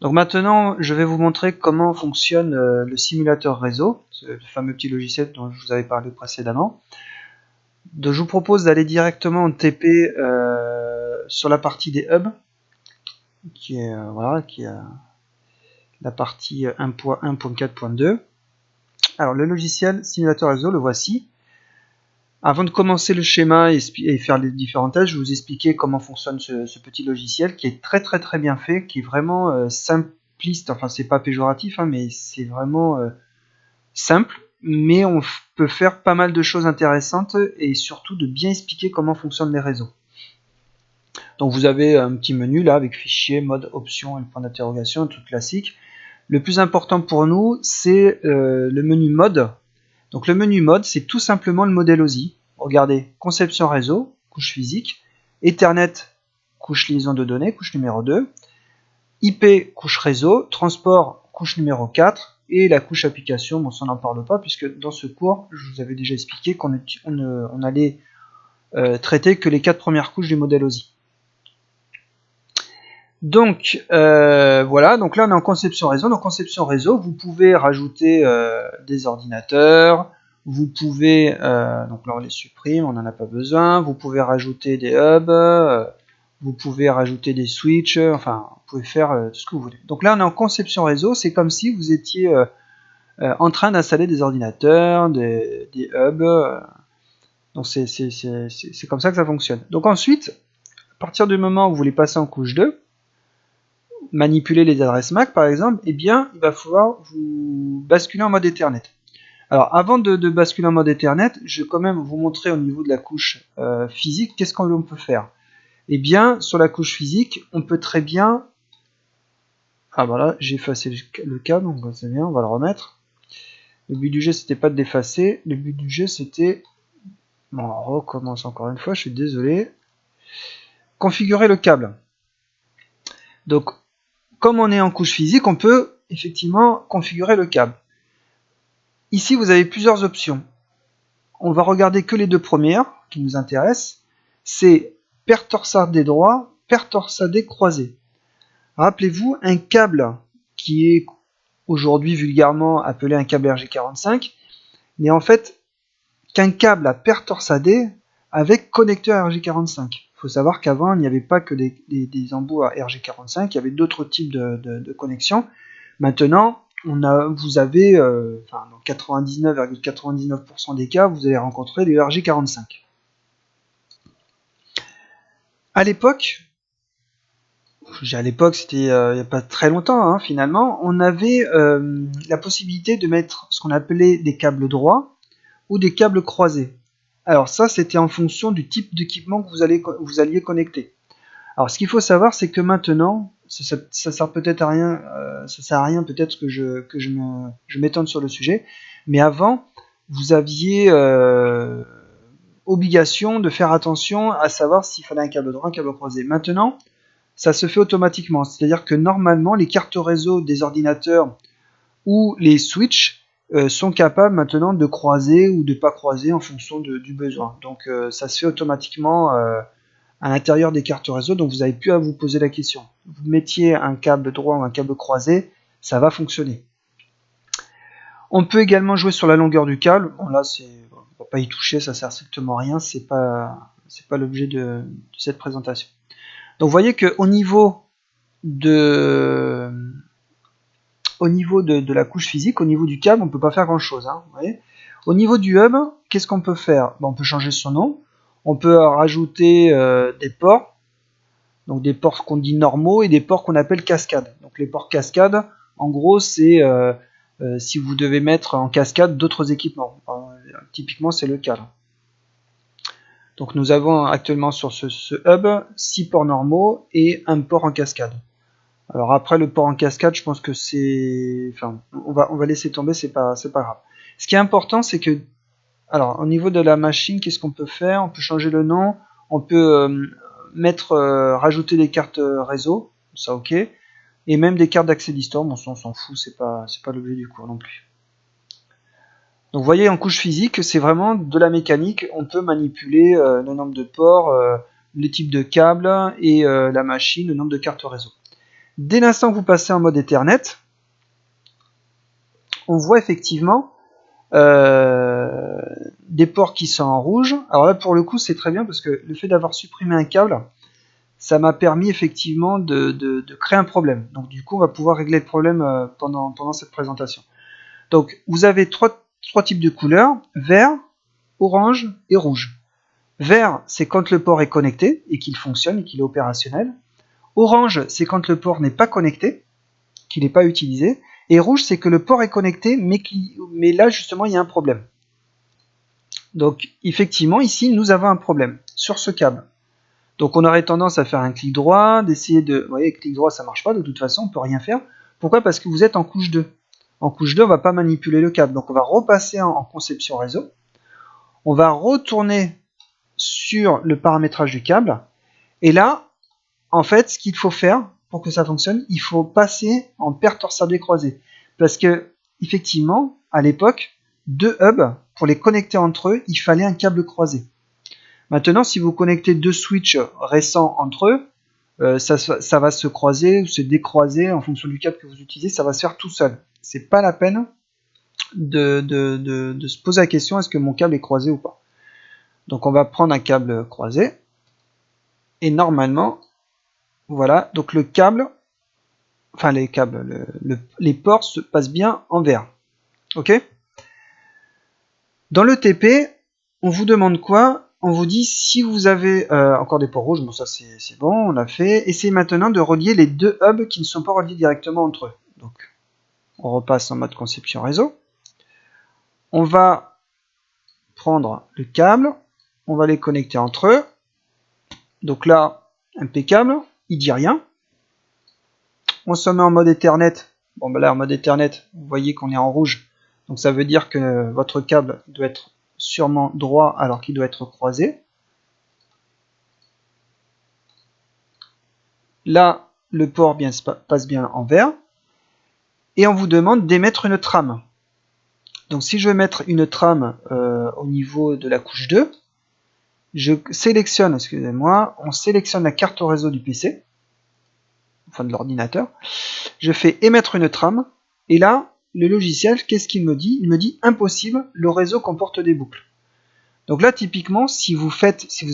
Donc maintenant, je vais vous montrer comment fonctionne le simulateur réseau, ce fameux petit logiciel dont je vous avais parlé précédemment. Donc je vous propose d'aller directement en TP sur la partie des hubs, qui est, la partie 1.1.4.2. Alors le logiciel simulateur réseau, le voici. Avant de commencer le schéma et faire les différentes tâches, je vais vous expliquer comment fonctionne ce petit logiciel qui est très bien fait, qui est vraiment simpliste, enfin c'est pas péjoratif, hein, mais c'est vraiment simple, mais on peut faire pas mal de choses intéressantes et surtout de bien expliquer comment fonctionnent les réseaux. Donc vous avez un petit menu là avec fichier, mode, options et le point d'interrogation, tout classique. Le plus important pour nous, c'est le menu mode. Donc le menu mode, c'est tout simplement le modèle OSI. Regardez, conception réseau, couche physique, Ethernet, couche liaison de données, couche numéro 2, IP, couche réseau, transport, couche numéro 4, et la couche application, bon ça n'en parle pas, puisque dans ce cours, je vous avais déjà expliqué qu'on allait traiter que les 4 premières couches du modèle OSI. Donc voilà, donc là on est en conception réseau. Dans conception réseau, vous pouvez rajouter des ordinateurs, vous pouvez, donc là on les supprime, on n'en a pas besoin, vous pouvez rajouter des hubs, vous pouvez rajouter des switches, enfin vous pouvez faire tout ce que vous voulez. Donc là on est en conception réseau, c'est comme si vous étiez en train d'installer des ordinateurs, des hubs, donc c'est comme ça que ça fonctionne. Donc ensuite, à partir du moment où vous voulez passer en couche 2, manipuler les adresses MAC par exemple, eh bien il va falloir vous basculer en mode Ethernet. Alors avant de basculer en mode Ethernet, je vais quand même vous montrer au niveau de la couche physique, qu'est-ce qu'on peut faire. Eh bien sur la couche physique, on peut très bien... Ah voilà, j'ai effacé le câble, donc c'est bien, on va le remettre. Le but du jeu c'était pas de l'effacer, le but du jeu c'était... Bon, on recommence encore une fois, je suis désolé. Configurer le câble. Donc comme on est en couche physique, on peut effectivement configurer le câble. Ici, vous avez plusieurs options. On va regarder que les deux premières qui nous intéressent. C'est paire torsadée droit, paire torsadée croisée. Rappelez-vous, un câble qui est aujourd'hui vulgairement appelé un câble RJ45 n'est en fait qu'un câble à paire torsadée avec connecteur RJ45. Il faut savoir qu'avant, il n'y avait pas que des embouts à RJ45, il y avait d'autres types de connexions. Maintenant, vous avez, dans 99,99% des cas, vous allez rencontrer des RJ45. À l'époque, c'était il n'y a pas très longtemps, hein, finalement, on avait la possibilité de mettre ce qu'on appelait des câbles droits ou des câbles croisés. Alors ça, c'était en fonction du type d'équipement que vous alliez connecter. Alors ce qu'il faut savoir, c'est que maintenant, ça sert peut-être à rien, ça sert à rien peut-être que je m'étonne sur le sujet, mais avant, vous aviez obligation de faire attention à savoir s'il fallait un câble droit, un câble croisé. Maintenant, ça se fait automatiquement, c'est-à-dire que normalement, les cartes réseau des ordinateurs ou les switches sont capables maintenant de croiser ou de pas croiser en fonction du besoin. Donc ça se fait automatiquement à l'intérieur des cartes réseau, donc vous n'avez plus à vous poser la question. Vous mettiez un câble droit ou un câble croisé, ça va fonctionner. On peut également jouer sur la longueur du câble. Bon, là, on ne va pas y toucher, ça sert strictement à rien, c'est pas l'objet de cette présentation. Donc vous voyez qu'au niveau de la couche physique, au niveau du câble, on ne peut pas faire grand chose. Hein, vous voyez. Au niveau du hub, qu'est-ce qu'on peut faire? On peut changer son nom, on peut rajouter des ports, donc des ports qu'on dit normaux et des ports qu'on appelle cascades. Donc les ports cascades, en gros, c'est si vous devez mettre en cascade d'autres équipements. Typiquement, c'est le cas. Là. Donc nous avons actuellement sur ce hub 6 ports normaux et un port en cascade. Alors après le port en cascade, je pense que c'est, enfin, on va laisser tomber, c'est pas grave. Ce qui est important, c'est que, alors au niveau de la machine, qu'est-ce qu'on peut faire? On peut changer le nom, on peut rajouter des cartes réseau, ça ok, et même des cartes d'accès d'histoire. Bon, ça on s'en fout, c'est pas l'objet du cours non plus. Donc vous voyez, en couche physique, c'est vraiment de la mécanique. On peut manipuler le nombre de ports, les types de câbles et la machine, le nombre de cartes réseau. Dès l'instant que vous passez en mode Ethernet, on voit effectivement des ports qui sont en rouge. Alors là, pour le coup, c'est très bien parce que le fait d'avoir supprimé un câble, ça m'a permis effectivement de créer un problème. Donc du coup, on va pouvoir régler le problème pendant cette présentation. Donc vous avez trois types de couleurs, vert, orange et rouge. Vert, c'est quand le port est connecté et qu'il fonctionne et qu'il est opérationnel. Orange, c'est quand le port n'est pas connecté, qu'il n'est pas utilisé. Et rouge, c'est que le port est connecté, mais là, justement, il y a un problème. Donc, effectivement, ici, nous avons un problème sur ce câble. Donc, on aurait tendance à faire un clic droit, d'essayer de... Vous voyez, clic droit, ça ne marche pas, de toute façon, on ne peut rien faire. Pourquoi? Parce que vous êtes en couche 2. En couche 2, on ne va pas manipuler le câble. Donc, on va repasser en conception réseau. On va retourner sur le paramétrage du câble. Et là, en fait, ce qu'il faut faire pour que ça fonctionne, il faut passer en paire torsade croisée. Parce que, effectivement, à l'époque, 2 hubs, pour les connecter entre eux, il fallait un câble croisé. Maintenant, si vous connectez 2 switches récents entre eux, ça va se croiser ou se décroiser en fonction du câble que vous utilisez, ça va se faire tout seul. C'est pas la peine de se poser la question, est-ce que mon câble est croisé ou pas. Donc on va prendre un câble croisé, et normalement, voilà, donc le câble, enfin les câbles, les ports se passent bien en vert. Ok? Dans le TP, on vous demande quoi? On vous dit si vous avez encore des ports rouges, bon ça c'est bon, on l'a fait. Essayez maintenant de relier les 2 hubs qui ne sont pas reliés directement entre eux. Donc on repasse en mode conception réseau. On va prendre le câble, on va les connecter entre eux. Donc là, impeccable, il dit rien. On se met en mode Ethernet. Bon, ben là, en mode Ethernet, vous voyez qu'on est en rouge. Donc ça veut dire que votre câble doit être sûrement droit alors qu'il doit être croisé. Là, le port passe bien en vert. Et on vous demande d'émettre une trame. Donc si je veux mettre une trame au niveau de la couche 2, je sélectionne, excusez-moi, on sélectionne la carte réseau du PC, enfin de l'ordinateur, je fais émettre une trame, et là, le logiciel, qu'est-ce qu'il me dit? Il me dit impossible, le réseau comporte des boucles. Donc là, typiquement, si vous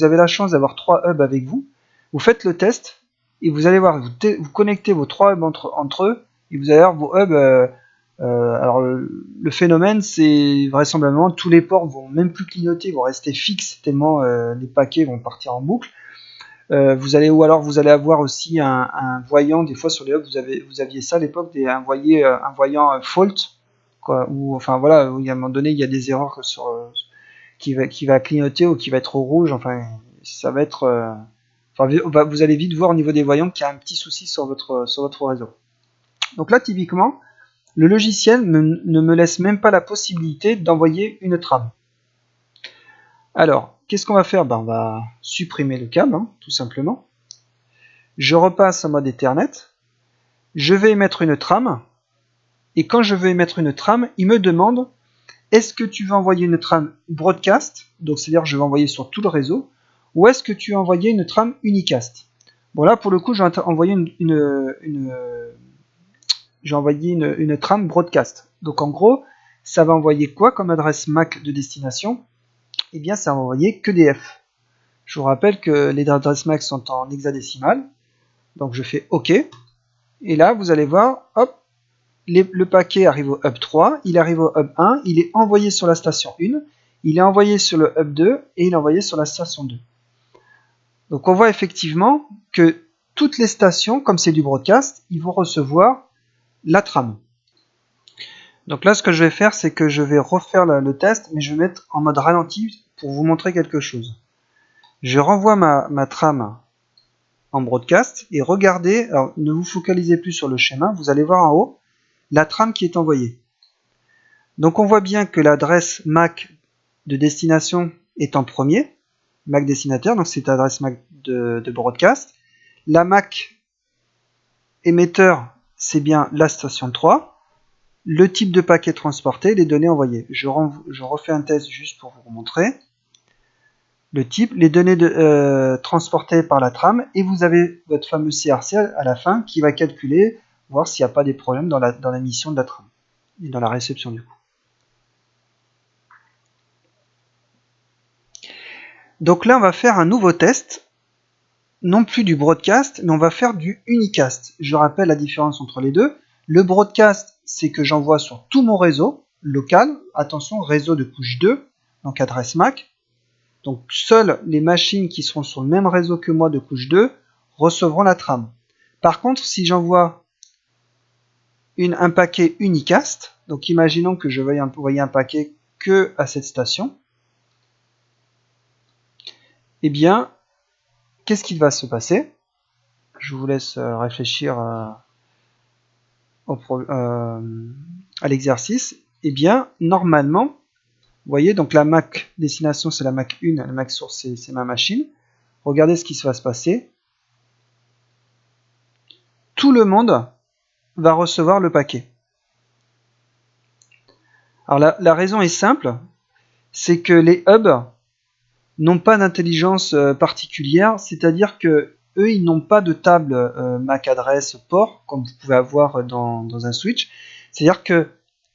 avez la chance d'avoir 3 hubs avec vous, vous faites le test, et vous allez voir, vous connectez vos 3 hubs entre eux, et vous allez avoir vos hubs. Alors le phénomène, c'est vraisemblablement tous les ports vont même plus clignoter, ils vont rester fixes tellement les paquets vont partir en boucle. Ou alors vous allez avoir aussi un voyant, des fois sur les hubs vous aviez ça à l'époque, un voyant fault, quoi, ou enfin voilà, où à un moment donné il y a des erreurs qui va clignoter ou qui va être au rouge, enfin ça va être vous allez vite voir au niveau des voyants qu'il y a un petit souci sur votre réseau. Donc là typiquement, le logiciel ne me laisse même pas la possibilité d'envoyer une trame. Alors, qu'est-ce qu'on va faire? On va supprimer le câble, tout simplement. Je repasse en mode Ethernet. Je vais émettre une trame. Et quand je veux émettre une trame, il me demande est-ce que tu veux envoyer une trame broadcast, donc c'est-à-dire je vais envoyer sur tout le réseau, ou est-ce que tu veux envoyer une trame unicast? Bon là, pour le coup, je vais envoyer j'ai envoyé une trame broadcast. Donc en gros, ça va envoyer quoi comme adresse MAC de destination? Eh bien, ça va envoyer que des F. Je vous rappelle que les adresses MAC sont en hexadécimal. Donc je fais OK. Et là, vous allez voir, hop, le paquet arrive au hub 3, il arrive au hub 1, il est envoyé sur la station 1, il est envoyé sur le hub 2 et il est envoyé sur la station 2. Donc on voit effectivement que toutes les stations, comme c'est du broadcast, ils vont recevoir la trame. Donc là, ce que je vais faire, c'est que je vais refaire le test, mais je vais mettre en mode ralenti pour vous montrer quelque chose. Je renvoie ma trame en broadcast et regardez, alors ne vous focalisez plus sur le schéma, vous allez voir en haut la trame qui est envoyée. Donc on voit bien que l'adresse MAC de destination est en premier, MAC destinataire, donc c'est l'adresse MAC de broadcast. La MAC émetteur, c'est bien la station 3. Le type de paquet transporté, les données envoyées. Je refais un test juste pour vous montrer. le type, les données transportées par la trame, et vous avez votre fameux CRC à la fin qui va calculer, voir s'il n'y a pas des problèmes dans la mission de la trame, et dans la réception du coup. Donc là, on va faire un nouveau test, non plus du broadcast, mais on va faire du unicast. Je rappelle la différence entre les deux. Le broadcast, c'est que j'envoie sur tout mon réseau local, attention, réseau de couche 2, donc adresse MAC. Donc seules les machines qui seront sur le même réseau que moi de couche 2 recevront la trame. Par contre, si j'envoie un paquet unicast, donc imaginons que je veuille envoyer un paquet que à cette station, eh bien, qu'est-ce qui va se passer? Je vous laisse réfléchir à l'exercice. Eh bien, normalement, vous voyez, donc la MAC destination, c'est la MAC 1, la MAC source, c'est ma machine. Regardez ce qui va se passer. Tout le monde va recevoir le paquet. Alors la raison est simple, c'est que les hubs n'ont pas d'intelligence particulière, c'est-à-dire que eux, ils n'ont pas de table MAC adresse port, comme vous pouvez avoir dans un switch. C'est-à-dire que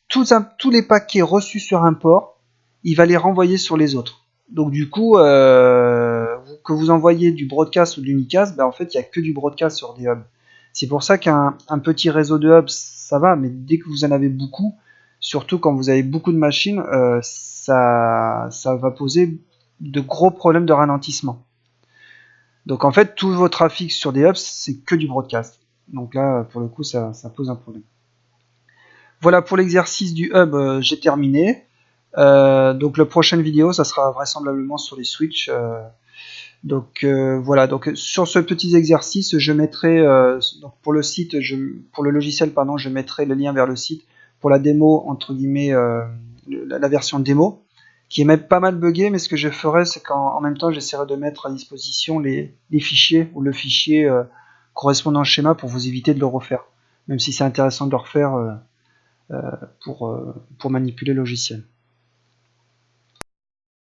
tous les paquets reçus sur un port, il va les renvoyer sur les autres. Donc du coup, que vous envoyez du broadcast ou de l'unicast, ben, en fait, il n'y a que du broadcast sur des hubs. C'est pour ça qu'un petit réseau de hubs, ça va, mais dès que vous en avez beaucoup, surtout quand vous avez beaucoup de machines, ça va poser de gros problèmes de ralentissement. Donc en fait, tout vos trafics sur des hubs, c'est que du broadcast. Donc là, pour le coup, ça pose un problème. Voilà pour l'exercice du hub, j'ai terminé. Donc la prochaine vidéo, ça sera vraisemblablement sur les switches. Donc voilà, donc sur ce petit exercice, je mettrai donc pour le site, pour le logiciel, pardon, je mettrai le lien vers le site pour la démo, entre guillemets, la version démo, qui est même pas mal buggé, mais ce que je ferai, c'est qu'en même temps, j'essaierai de mettre à disposition les fichiers ou le fichier correspondant au schéma pour vous éviter de le refaire, même si c'est intéressant de le refaire pour manipuler le logiciel.